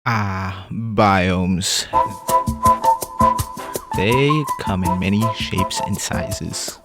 Biomes. They come in many shapes and sizes.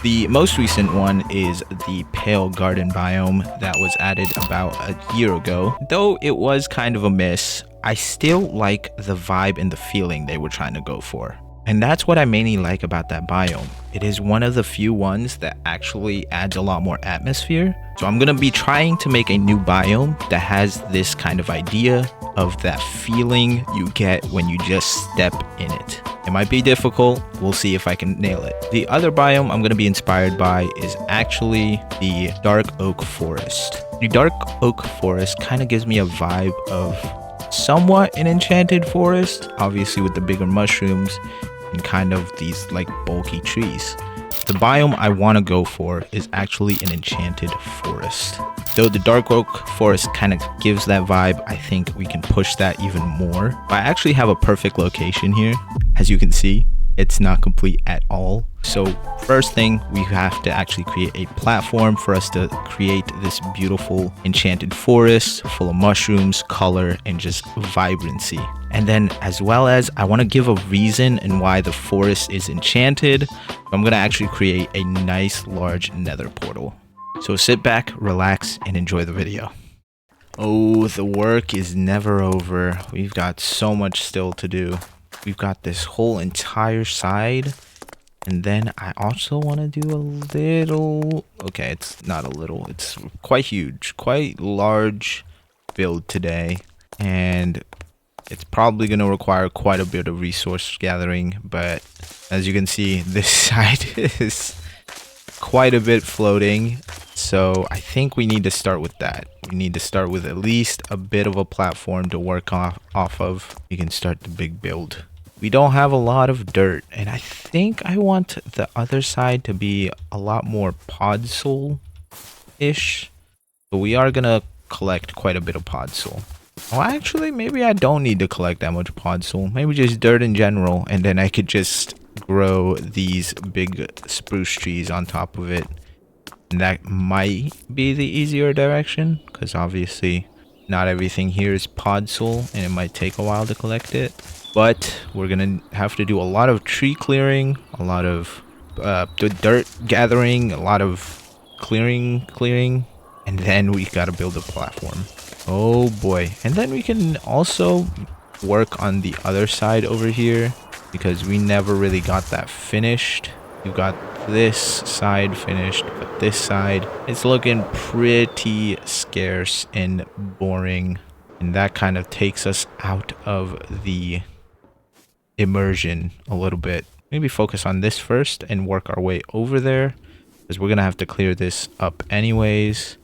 The most recent one is the Pale Garden biome that was added about a year ago. Though it was kind of a miss, I still like the vibe and the feeling they were trying to go for. And that's what I mainly like about that biome. It is one of the few ones that actually adds a lot more atmosphere. So I'm gonna be trying to make a new biome that has this kind of idea of that feeling you get when you just step in it. It might be difficult, we'll see if I can nail it. The other biome I'm gonna be inspired by is actually the Dark Oak Forest. The Dark Oak Forest kind of gives me a vibe of somewhat an enchanted forest, obviously with the bigger mushrooms and kind of these like bulky trees. The biome I want to go for is actually an enchanted forest. Though the Dark Oak Forest kind of gives that vibe, I think we can push that even more. I actually have a perfect location here. As you can see, it's not complete at all. So first thing, we have to actually create a platform for us to create this beautiful enchanted forest full of mushrooms, color, and just vibrancy. And then as well as I want to give a reason and why the forest is enchanted. I'm going to actually create a nice large nether portal. So sit back, relax, and enjoy the video. Oh, the work is never over. We've got so much still to do. We've got this whole entire side. And then I also want to do a little... Okay, it's not a little. It's quite huge. Quite large build today. And it's probably going to require quite a bit of resource gathering. But as you can see, this side is quite a bit floating. So I think we need to start with that. We need to start with at least a bit of a platform to work off of. You can start the big build. We don't have a lot of dirt, and I think I want the other side to be a lot more podzol-ish. But we are gonna collect quite a bit of podzol. Well, actually, maybe I don't need to collect that much podzol. Maybe just dirt in general, and then I could just grow these big spruce trees on top of it. And that might be the easier direction, because obviously not everything here is podzol, and it might take a while to collect it. But we're gonna have to do a lot of tree clearing, a lot of dirt gathering, a lot of clearing, and then we gotta build a platform. Oh boy. And then we can also work on the other side over here, because we never really got that finished. We've got this side finished, but this side, it's looking pretty scarce and boring. And that kind of takes us out of the immersion a little bit. Maybe focus on this first and work our way over there, because we're gonna have to clear this up anyways.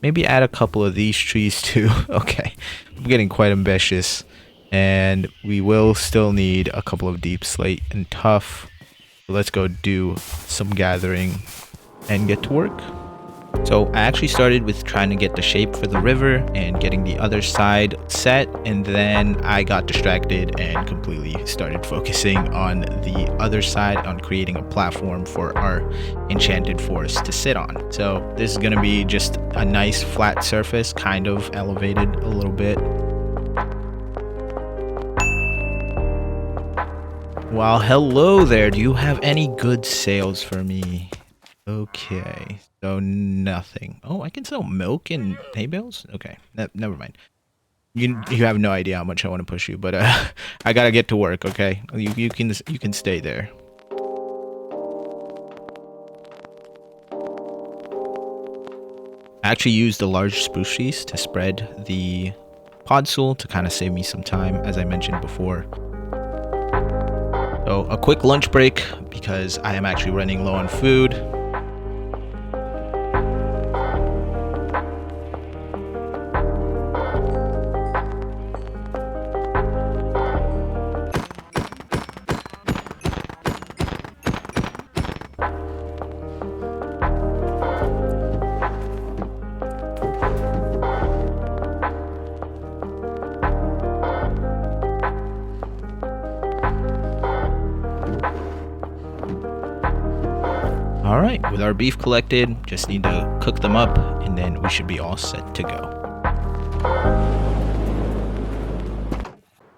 Maybe add a couple of these trees too. Okay, I'm getting quite ambitious, and we will still need a couple of deep slate and tough. So let's go do some gathering and get to work. So I actually started with trying to get the shape for the river and getting the other side set, and then I got distracted and completely started focusing on the other side, on creating a platform for our enchanted forest to sit on. So this is going to be just a nice flat surface, kind of elevated a little bit. Well, hello there. Do you have any good sales for me? Okay, so nothing. Oh, I can sell milk and hay bales? Okay, never mind. You have no idea how much I want to push you, but I gotta get to work. Okay, you can stay there. I actually used the large spruce trees to spread the podzol to kind of save me some time, as I mentioned before. So a quick lunch break, because I am actually running low on food. Alright, with our beef collected, just need to cook them up, and then we should be all set to go.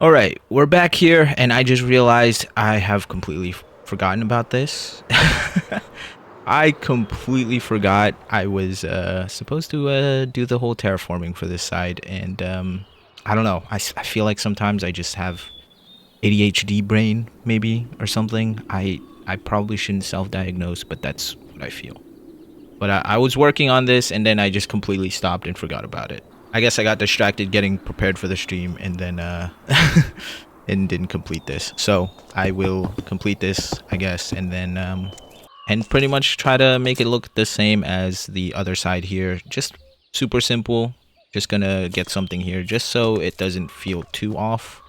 All right, we're back here, and I just realized I have completely forgotten about this. I completely forgot I was supposed to do the whole terraforming for this side, and I don't know. I feel like sometimes I just have ADHD brain, maybe, or something. I probably shouldn't self-diagnose, but that's what I feel. But I was working on this, and then I just completely stopped and forgot about it. I guess I got distracted getting prepared for the stream, and then and didn't complete this. So I will complete this, I guess, and then and pretty much try to make it look the same as the other side here. Just super simple. Just gonna get something here just so it doesn't feel too off.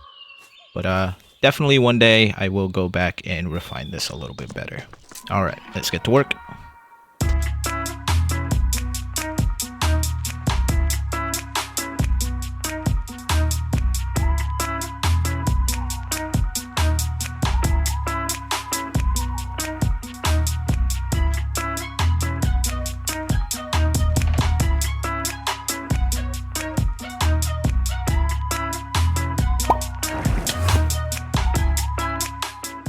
But definitely one day I will go back and refine this a little bit better. All right, let's get to work.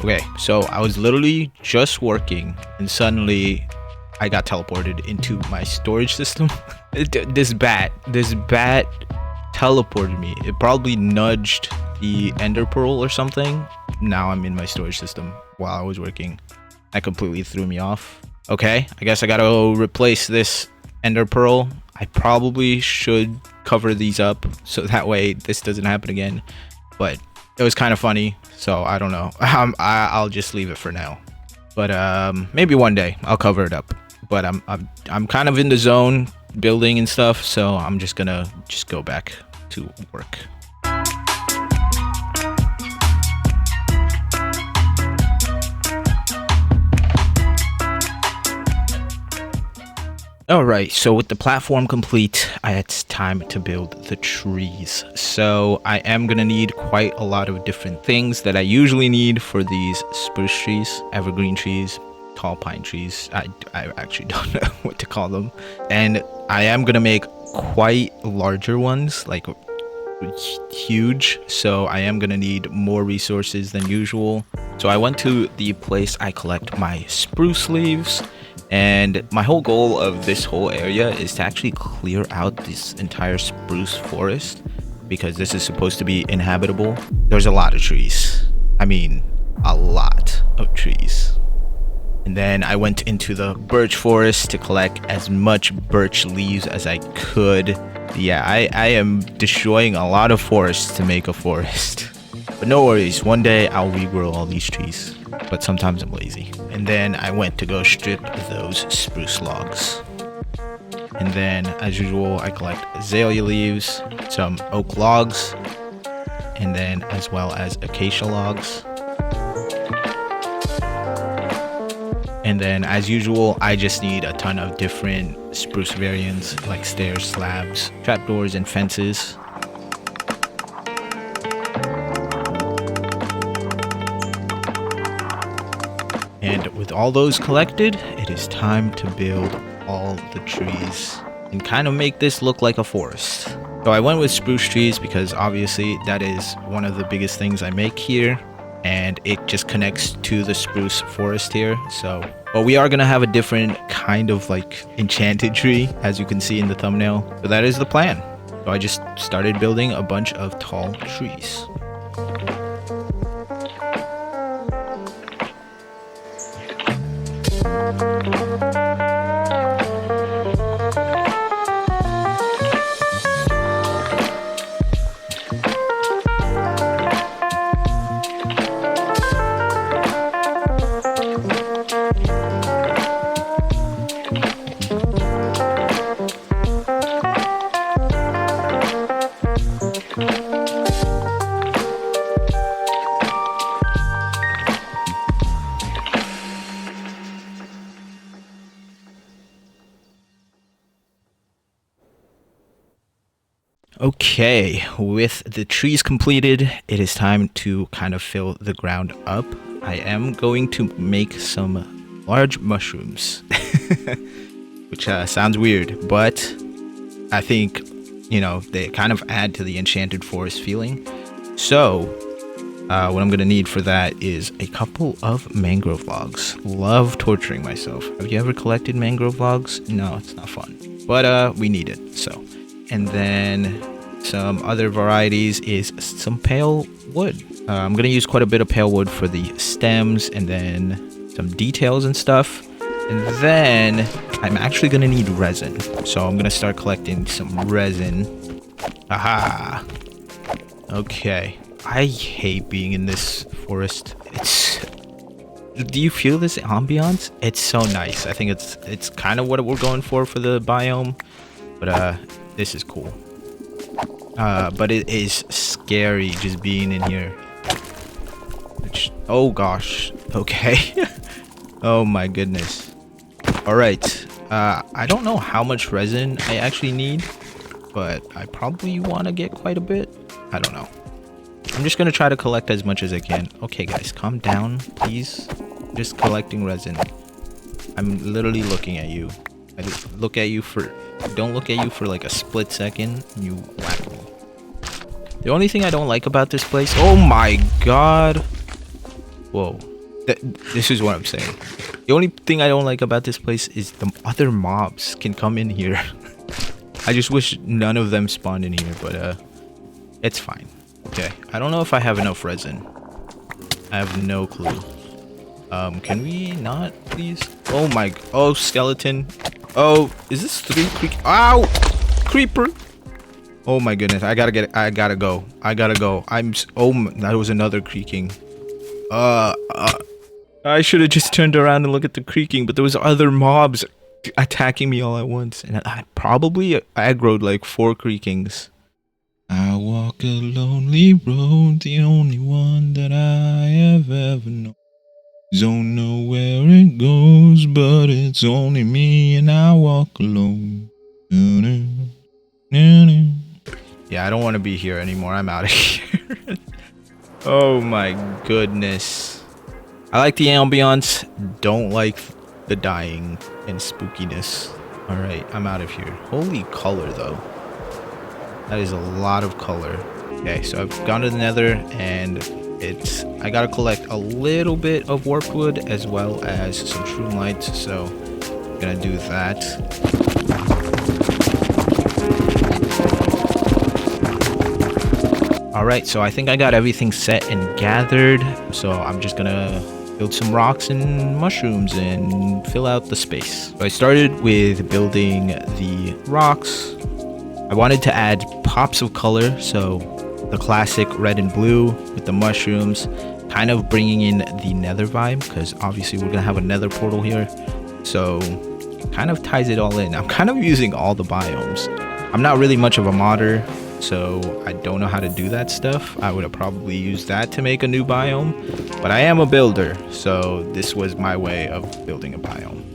Okay, so I was literally just working and suddenly I got teleported into my storage system. This bat teleported me. It probably nudged the ender pearl or something. Now I'm in my storage system while I was working. That completely threw me off. Okay, I guess I gotta replace this ender pearl. I probably should cover these up so that way this doesn't happen again. But it was kind of funny, so I don't know. I'll just leave it for now. But maybe one day I'll cover it up. But I'm kind of in the zone building and stuff, so I'm just gonna go back to work. Alright, so with the platform complete, it's time to build the trees. So I am gonna need quite a lot of different things that I usually need for these spruce trees, evergreen trees, tall pine trees. I actually don't know what to call them. And I am gonna make quite larger ones, like huge. So I am gonna need more resources than usual. So I went to the place I collect my spruce leaves. And my whole goal of this whole area is to actually clear out this entire spruce forest because this is supposed to be inhabitable. There's a lot of trees. I mean, a lot of trees. And then I went into the birch forest to collect as much birch leaves as I could. Yeah, I am destroying a lot of forests to make a forest. But no worries, one day I'll regrow all these trees. But sometimes I'm lazy. And then I went to go strip those spruce logs. And then, as usual, I collect azalea leaves, some oak logs, and then as well as acacia logs. And then, as usual, I just need a ton of different spruce variants like stairs, slabs, trapdoors, and fences. And with all those collected, it is time to build all the trees and kind of make this look like a forest. So I went with spruce trees because obviously that is one of the biggest things I make here, and it just connects to the spruce forest here. So, but we are gonna have a different kind of like enchanted tree, as you can see in the thumbnail. So that is the plan. So I just started building a bunch of tall trees. Okay, with the trees completed, it is time to kind of fill the ground up. I am going to make some large mushrooms, which sounds weird, but I think you know, they kind of add to the enchanted forest feeling. So what I'm gonna need for that is a couple of mangrove logs. Love torturing myself. Have you ever collected mangrove logs? No, it's not fun, but we need it. So, and then some other varieties is some pale wood. I'm gonna use quite a bit of pale wood for the stems, and then some details and stuff. And then I'm actually gonna need resin, so I'm gonna start collecting some resin. Aha. Okay. I hate being in this forest. Do you feel this ambiance? It's so nice. I think it's kind of what we're going for the biome, but this is cool. But it is scary just being in here. Oh gosh. Okay. Oh my goodness. All right. I don't know how much resin I actually need, but I probably want to get quite a bit. I don't know. I'm just gonna try to collect as much as I can. Okay guys, calm down please. Just collecting resin. I'm literally looking at you. I just don't look at you for like a split second and you whack me. The only thing I don't like about this place, oh my god, whoa, this is what I'm saying. The only thing I don't like about this place is the other mobs can come in here. I just wish none of them spawned in here, but it's fine. Okay, I don't know if I have enough resin. I have no clue. Can we not, please? Oh my, oh, skeleton. Oh, is this 3 creek? Ow! Creeper! Oh my goodness, I gotta go. Oh, that was another creaking. I should have just turned around and looked at the creaking, but there was other mobs attacking me all at once. And I probably aggroed like 4 creakings. I walk a lonely road, the only one that I have ever known. Don't know where it goes, but it's only me and I walk alone. Yeah, I don't want to be here anymore. I'm out of here. Oh my goodness. I like the ambiance, don't like the dying and spookiness. Alright, I'm out of here. Holy color though. That is a lot of color. Okay, so I've gone to the nether and I gotta collect a little bit of warped wood as well as some shroom lights, so I'm gonna do that. Alright, so I think I got everything set and gathered, so I'm just gonna build some rocks and mushrooms and fill out the space. So I started with building the rocks. I wanted to add pops of color, so the classic red and blue with the mushrooms, kind of bringing in the nether vibe, because obviously we're gonna have a nether portal here, so kind of ties it all in. I'm kind of using all the biomes. I'm not really much of a modder, so I don't know how to do that stuff. I would have probably used that to make a new biome, but I am a builder, so this was my way of building a biome.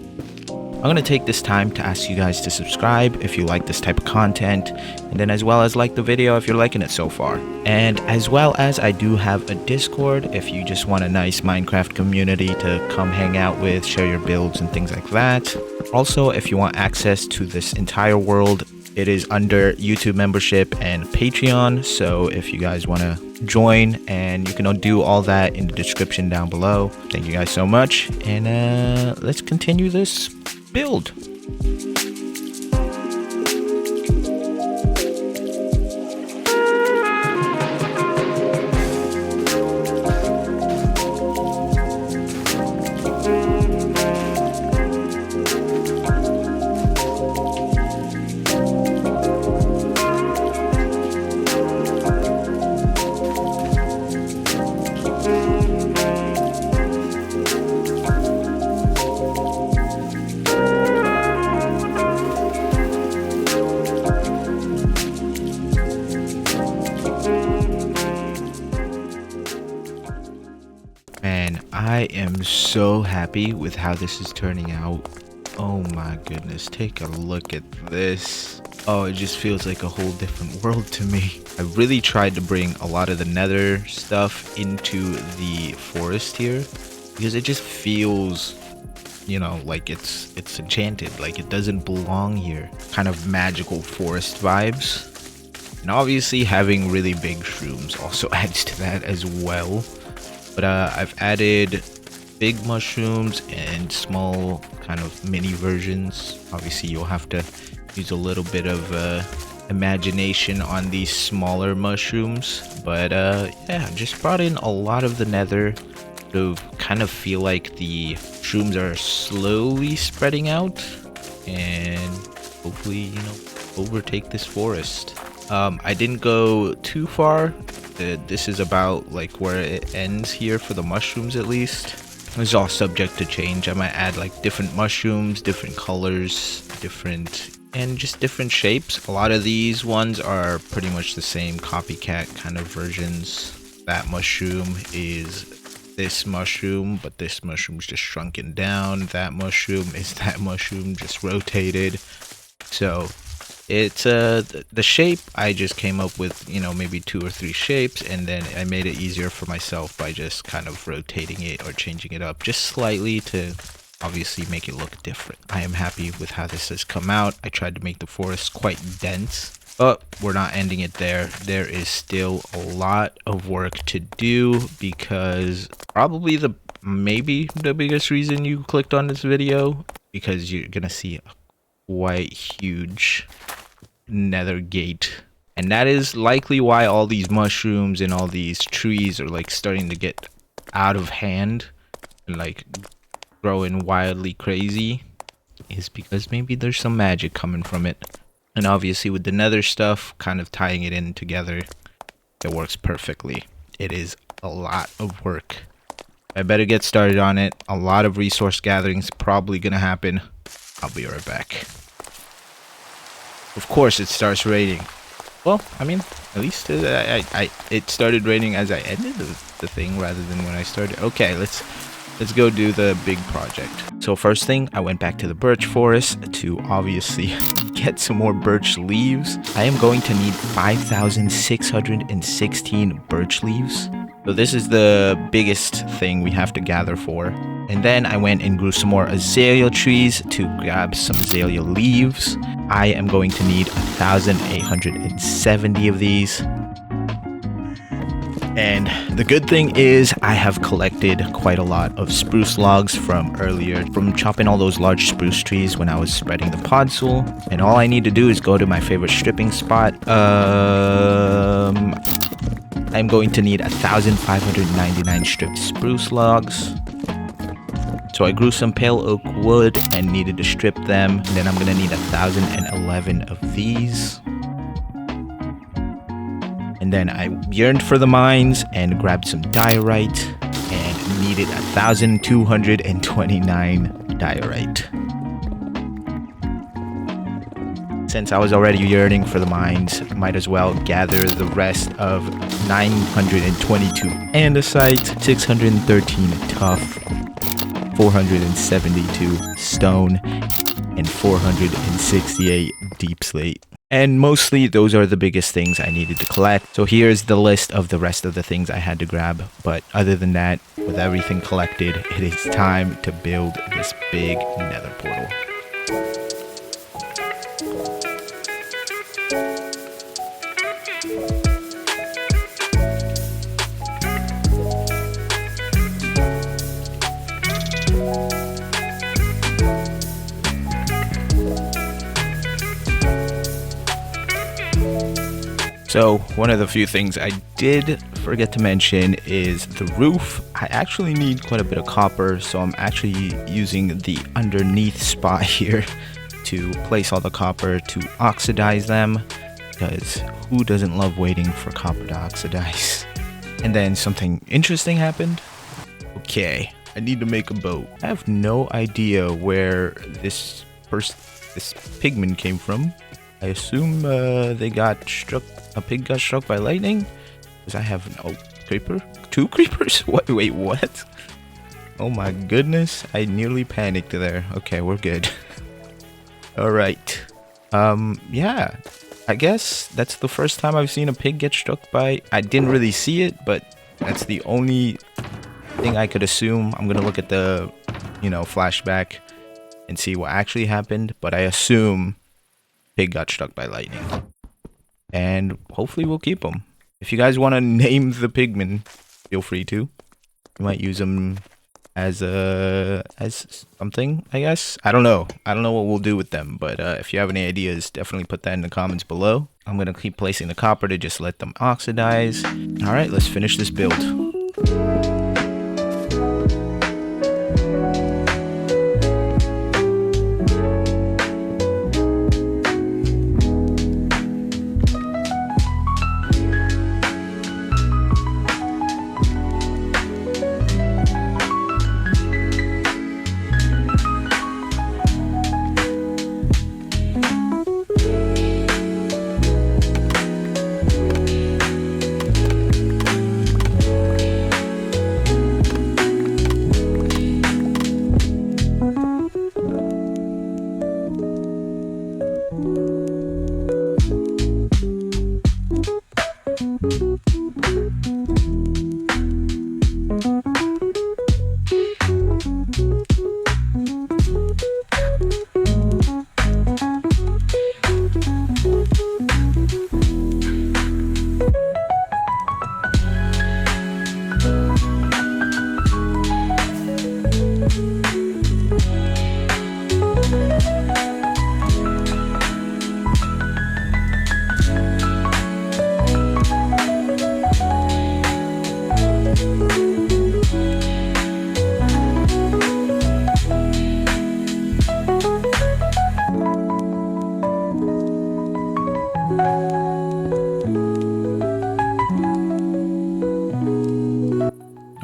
I'm going to take this time to ask you guys to subscribe if you like this type of content, and then as well as like the video if you're liking it so far. And as well as I do have a Discord if you just want a nice Minecraft community to come hang out with, share your builds and things like that. Also, if you want access to this entire world, it is under YouTube membership and Patreon, so if you guys want to join, and you can do all that in the description down below. Thank you guys so much, and let's continue this build. I am so happy with how this is turning out. Oh my goodness, take a look at this. Oh, it just feels like a whole different world to me. I really tried to bring a lot of the nether stuff into the forest here, because it just feels, you know, like it's enchanted, like it doesn't belong here. Kind of magical forest vibes. And obviously having really big shrooms also adds to that as well. But I've added big mushrooms and small kind of mini versions. Obviously you'll have to use a little bit of imagination on these smaller mushrooms, but yeah, just brought in a lot of the nether to kind of feel like the shrooms are slowly spreading out and hopefully, you know, overtake this forest. I didn't go too far. This is about like where it ends here for the mushrooms at least. It's all subject to change. I might add like different mushrooms, different colors, and just different shapes. A lot of these ones are pretty much the same copycat kind of versions. That mushroom is this mushroom, but this mushroom's just shrunken down. That mushroom is that mushroom just rotated. So it's the shape I just came up with, you know, maybe 2 or 3 shapes, and then I made it easier for myself by just kind of rotating it or changing it up just slightly to obviously make it look different. I am happy with how this has come out. I tried to make the forest quite dense, but we're not ending it there. There is still a lot of work to do, because probably maybe the biggest reason you clicked on this video, because you're gonna see a quite huge nether gate, and that is likely why all these mushrooms and all these trees are like starting to get out of hand and like growing wildly crazy, is because maybe there's some magic coming from it. And obviously with the nether stuff kind of tying it in together, it works perfectly. It is a lot of work. I better get started on it. A lot of resource gathering is probably gonna happen. I'll be right back. Of course it starts raining. Well, I mean, at least it started raining as I ended the thing rather than when I started. Okay, let's go do the big project. So first thing, I went back to the birch forest to obviously get some more birch leaves. I am going to need 5,616 birch leaves. So this is the biggest thing we have to gather for. And then I went and grew some more azalea trees to grab some azalea leaves. I am going to need 1,870 of these. And the good thing is I have collected quite a lot of spruce logs from earlier, from chopping all those large spruce trees when I was spreading the podzol. And all I need to do is go to my favorite stripping spot. I'm going to need 1,599 stripped spruce logs. So I grew some pale oak wood and needed to strip them. And then I'm going to need 1,011 of these. And then I yearned for the mines and grabbed some diorite and needed 1,229 diorite. Since I was already yearning for the mines, I might as well gather the rest of 922 andesite, 613 tuff, 472 stone, and 468 deep slate. And mostly those are the biggest things I needed to collect. So here's the list of the rest of the things I had to grab. But other than that, with everything collected, it is time to build this big nether portal. So one of the few things I did forget to mention is the roof. I actually need quite a bit of copper, so I'm actually using the underneath spot here to place all the copper to oxidize them, because who doesn't love waiting for copper to oxidize? And then something interesting happened. Okay, I need to make a boat. I have no idea where this pigman came from. I assume a pig got struck by lightning, because I have creeper, 2 creepers. What? Wait, what? Oh my goodness! I nearly panicked there. Okay, we're good. All right. Yeah. I guess that's the first time I've seen a pig get struck by. I didn't really see it, but that's the only thing I could assume. I'm gonna look at the, flashback and see what actually happened. But I assume pig got struck by lightning. and hopefully we'll keep them. If you guys want to name the pigmen, feel free to. You might use them as something, I guess. I don't know what we'll do with them, but if you have any ideas, definitely put that in the comments below. I'm gonna keep placing the copper to just let them oxidize. All right, let's finish this build.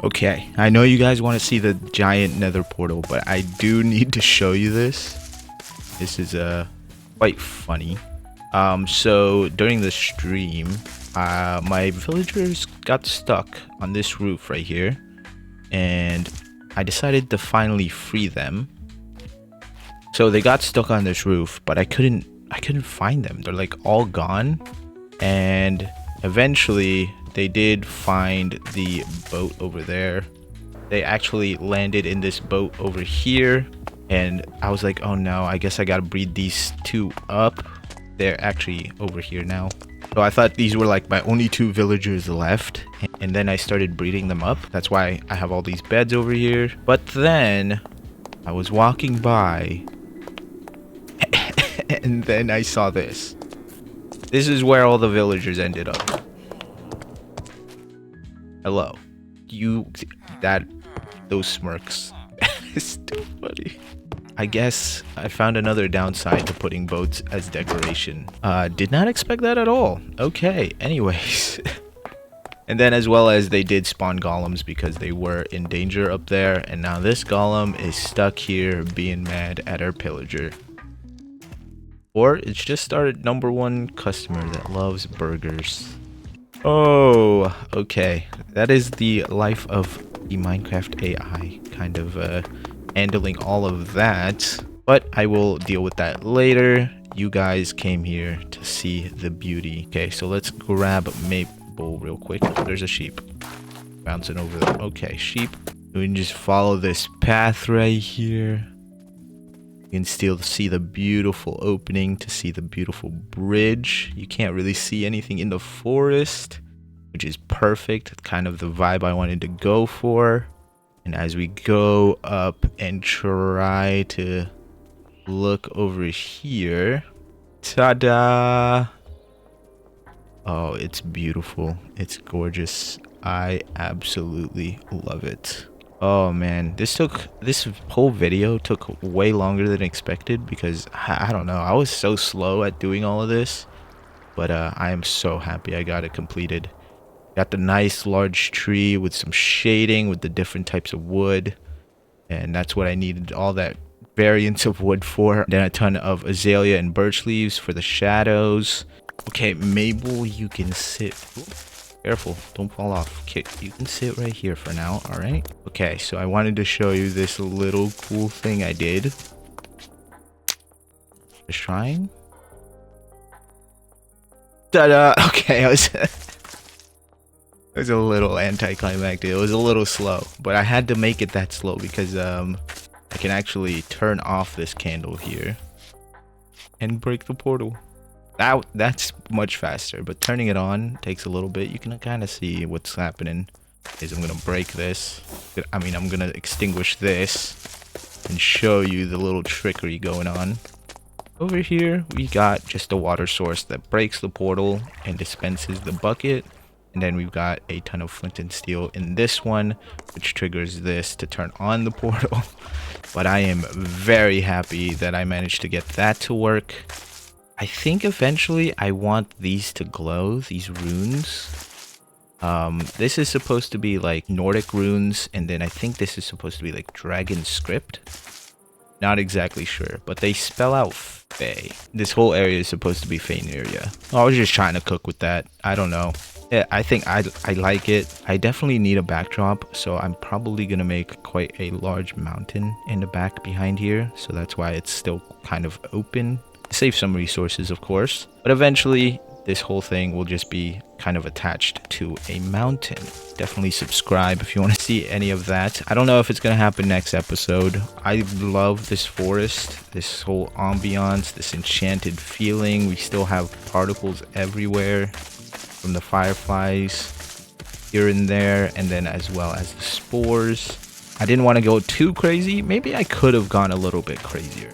Okay, I know you guys want to see the giant nether portal, but I do need to show you this. This is quite funny. So during the stream, my villagers got stuck on this roof right here, and I decided to finally free them. So they got stuck on this roof, but I couldn't find them. They're like all gone, and eventually they did find the boat over there. They actually landed in this boat over here, and I was like, oh no, I guess I gotta breed these two up. They're actually over here now. So I thought these were like my only two villagers left, and then I started breeding them up. That's why I have all these beds over here. But then I was walking by and then I saw this. This is where all the villagers ended up. Hello. Those smirks. It's too funny. I guess I found another downside to putting boats as decoration. Did not expect that at all. Okay, anyways. And then as well as they did spawn golems because they were in danger up there. And now this golem is stuck here being mad at our pillager. Or it's just our #1 customer that loves burgers. Oh, okay. That is the life of the Minecraft AI, kind of handling all of that. But I will deal with that later. You guys came here to see the beauty. Okay, so let's grab Maple real quick. There's a sheep bouncing over there. Okay, sheep. We can just follow this path right here. You can still see the beautiful opening, to see the beautiful bridge. You can't really see anything in the forest, which is perfect. Kind of the vibe I wanted to go for. And as we go up and try to look over here, ta-da! Oh, it's beautiful. It's gorgeous. I absolutely love it. Oh man, this whole video took way longer than expected because I don't know, I was so slow at doing all of this, but I am so happy I got it completed. Got the nice large tree with some shading with the different types of wood, and that's what I needed all that variants of wood for. Then a ton of azalea and birch leaves for the shadows. Okay, Mabel, you can sit. Ooh. Careful, don't fall off. Okay, you can sit right here for now, alright? Okay, so I wanted to show you this little cool thing I did. The shrine? Ta-da! Okay, it was a little anticlimactic. It was a little slow, but I had to make it that slow because I can actually turn off this candle here and break the portal. That's much faster, but turning it on takes a little bit. You can kind of see what's happening. Is I'm gonna break this. I'm gonna extinguish this and show you the little trickery going on. Over here, we got just a water source that breaks the portal and dispenses the bucket. And then we've got a ton of flint and steel in this one, which triggers this to turn on the portal. But I am very happy that I managed to get that to work. I think eventually I want these to glow, these runes. This is supposed to be like Nordic runes, and then I think this is supposed to be like dragon script. Not exactly sure, but they spell out Fae. This whole area is supposed to be Feyneria. I was just trying to cook with that. I don't know. Yeah, I think I like it. I definitely need a backdrop, so I'm probably gonna make quite a large mountain in the back behind here. So that's why it's still kind of open. Save some resources, of course, but eventually this whole thing will just be kind of attached to a mountain. Definitely subscribe if you want to see any of that. I don't know if it's going to happen next episode. I love this forest, this whole ambiance, this enchanted feeling. We still have particles everywhere from the fireflies here and there, and then as well as the spores. I didn't want to go too crazy. Maybe I could have gone a little bit crazier.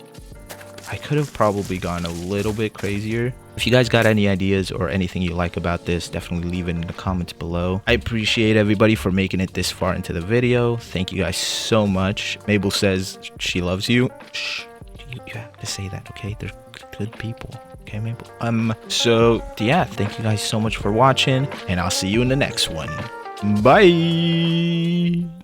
I could have probably gone a little bit crazier. If you guys got any ideas or anything you like about this, definitely leave it in the comments below. I appreciate everybody for making it this far into the video. Thank you guys so much. Mabel says she loves you. Shh, you have to say that, okay? They're good people. Okay, Mabel? So yeah, thank you guys so much for watching, and I'll see you in the next one. Bye.